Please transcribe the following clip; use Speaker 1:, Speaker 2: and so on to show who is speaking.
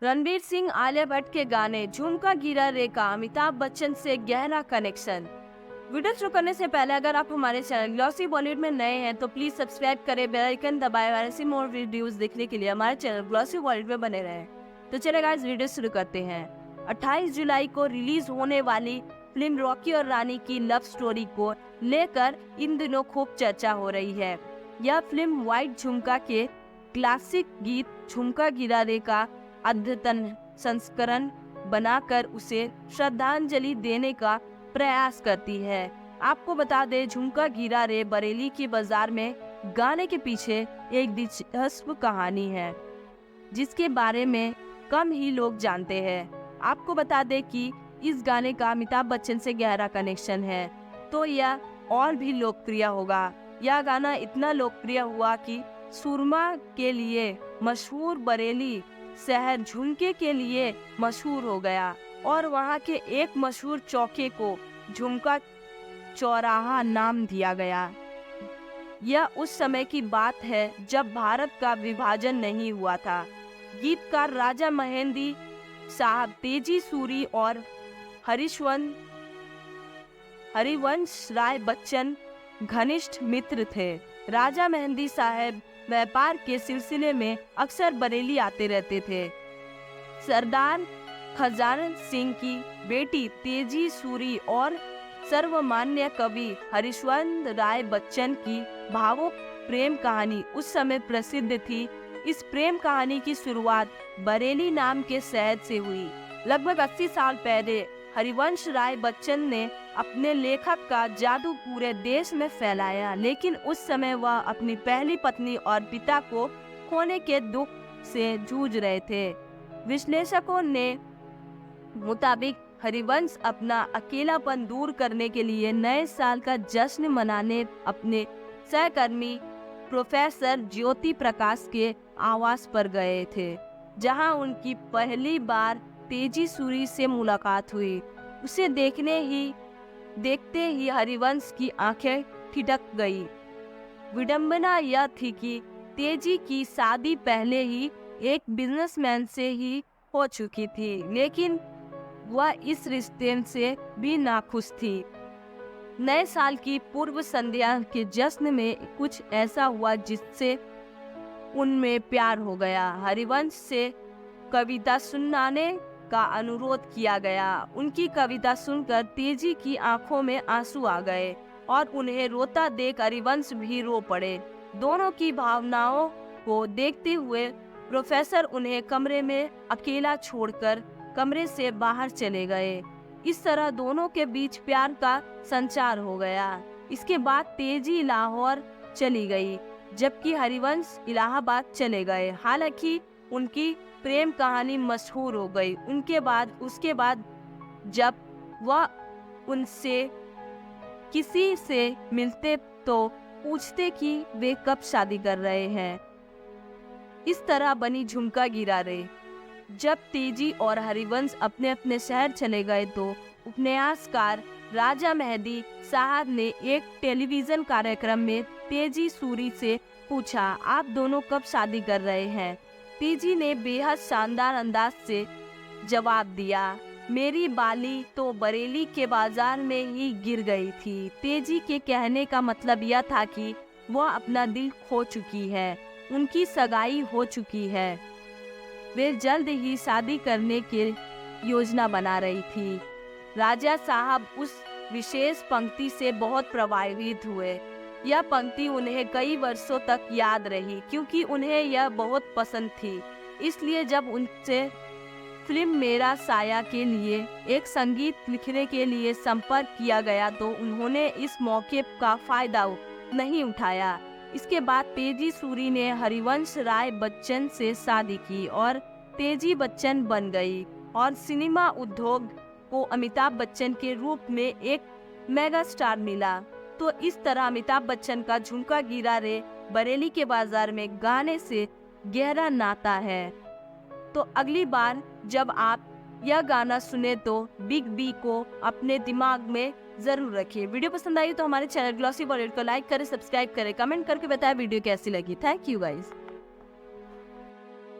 Speaker 1: रणवीर सिंह आलिया भट्ट के गाने झुमका गिरा रे का अमिताभ बच्चन से गहरा कनेक्शन। वीडियो शुरू करने से पहले अगर आप हमारे चैनल ग्लॉसी बॉलीवुड में नए हैं तो प्लीज सब्सक्राइब करें, बेल आइकन दबाएं और ऐसी मोर वीडियोस देखने के लिए हमारे चैनल ग्लॉसी बॉलीवुड में बने रहें। तो चलिए गाइस वीडियो शुरू करते हैं। 28 जुलाई को रिलीज होने वाली फिल्म रॉकी और रानी की लव स्टोरी को लेकर इन दिनों खूब चर्चा हो रही है। यह फिल्म व्हाइट झुमका के क्लासिक गीत झुमका गिरा रे का अद्यतन संस्करण बनाकर उसे श्रद्धांजलि देने का प्रयास करती है। आपको बता दें, झुमका गिरा रे बरेली के बाजार में गाने के पीछे एक दिलचस्प कहानी है जिसके बारे में कम ही लोग जानते हैं। आपको बता दें कि इस गाने का अमिताभ बच्चन से गहरा कनेक्शन है, तो यह और भी लोकप्रिय होगा। यह गाना इतना लोकप्रिय हुआ कि सुरमा के लिए मशहूर बरेली शहर झुमके के लिए मशहूर हो गया और वहाँ के एक मशहूर चौके को झुमका चौराहा नाम दिया गया। यह उस समय की बात है जब भारत का विभाजन नहीं हुआ था। गीतकार राजा मेहंदी साहब तेजी सूरी और हरिवंश राय बच्चन घनिष्ठ मित्र थे। राजा मेहंदी साहब व्यापार के सिलसिले में अक्सर बरेली आते रहते थे। सरदार खजानन सिंह की बेटी तेजी सूरी और सर्वमान्य कवि हरिवंश राय बच्चन की भावुक प्रेम कहानी उस समय प्रसिद्ध थी। इस प्रेम कहानी की शुरुआत बरेली नाम के शहर से हुई। लगभग 80 साल पहले हरिवंश राय बच्चन ने अपने लेखक का जादू पूरे देश में फैलाया, लेकिन उस समय वह अपनी पहली पत्नी और पिता को खोने के दुख से जूझ रहे थे। विश्लेषकों ने मुताबिक हरिवंश अपना अकेलापन दूर करने के लिए नए साल का जश्न मनाने अपने सहकर्मी प्रोफेसर ज्योति प्रकाश के आवास पर गए थे, जहां उनकी पहली बार तेजी सूरी से मुलाकात हुई। उसे देखते ही हरिवंश की आंखें ठिठक गई। विडंबना यह थी कि तेजी की शादी पहले ही एक बिजनेसमैन से ही हो चुकी थी, लेकिन वह इस रिश्ते से भी नाखुश थी। नए साल की पूर्व संध्या के जश्न में कुछ ऐसा हुआ जिससे उनमें प्यार हो गया। हरिवंश से कविता सुनाने का अनुरोध किया गया। उनकी कविता सुनकर तेजी की आंखों में आंसू आ गए और उन्हें रोता देख हरिवंश भी रो पड़े। दोनों की भावनाओं को देखते हुए प्रोफेसर उन्हें कमरे में अकेला छोड़कर कमरे से बाहर चले गए। इस तरह दोनों के बीच प्यार का संचार हो गया। इसके बाद तेजी लाहौर चली गई जबकि हरिवंश इलाहाबाद चले गए। हालांकि उनकी प्रेम कहानी मशहूर हो गई। उसके बाद जब वह उनसे किसी से मिलते तो पूछते कि वे कब शादी कर रहे हैं। इस तरह बनी झुमका गिरा रे। जब तेजी और हरिवंश अपने अपने शहर चले गए तो उपन्यासकार राजा मेहंदी साहब ने एक टेलीविजन कार्यक्रम में तेजी सूरी से पूछा, आप दोनों कब शादी कर रहे हैं? तेजी ने बेहद शानदार अंदाज से जवाब दिया, मेरी बाली तो बरेली के बाजार में ही गिर गई थी। तेजी के कहने का मतलब यह था कि वह अपना दिल खो चुकी है, उनकी सगाई हो चुकी है, वे जल्द ही शादी करने की योजना बना रही थी। राजा साहब उस विशेष पंक्ति से बहुत प्रभावित हुए। यह पंक्ति उन्हें कई वर्षों तक याद रही क्योंकि उन्हें यह बहुत पसंद थी। इसलिए जब उनसे फिल्म मेरा साया के लिए एक संगीत लिखने के लिए संपर्क किया गया तो उन्होंने इस मौके का फायदा नहीं उठाया। इसके बाद तेजी सूरी ने हरिवंश राय बच्चन से शादी की और तेजी बच्चन बन गई और सिनेमा उद्योग को अमिताभ बच्चन के रूप में एक मेगा स्टार मिला। तो इस तरह अमिताभ बच्चन का झुमका गिरा रे बरेली के बाजार में गाने से गहरा नाता है। तो अगली बार जब आप यह गाना सुने तो बिग बी को अपने दिमाग में जरूर रखिए। वीडियो पसंद आई तो हमारे चैनल ग्लॉसी बॉलीवुड को लाइक करें, सब्सक्राइब करें, कमेंट करके बताएं वीडियो कैसी लगी। Thank you guys.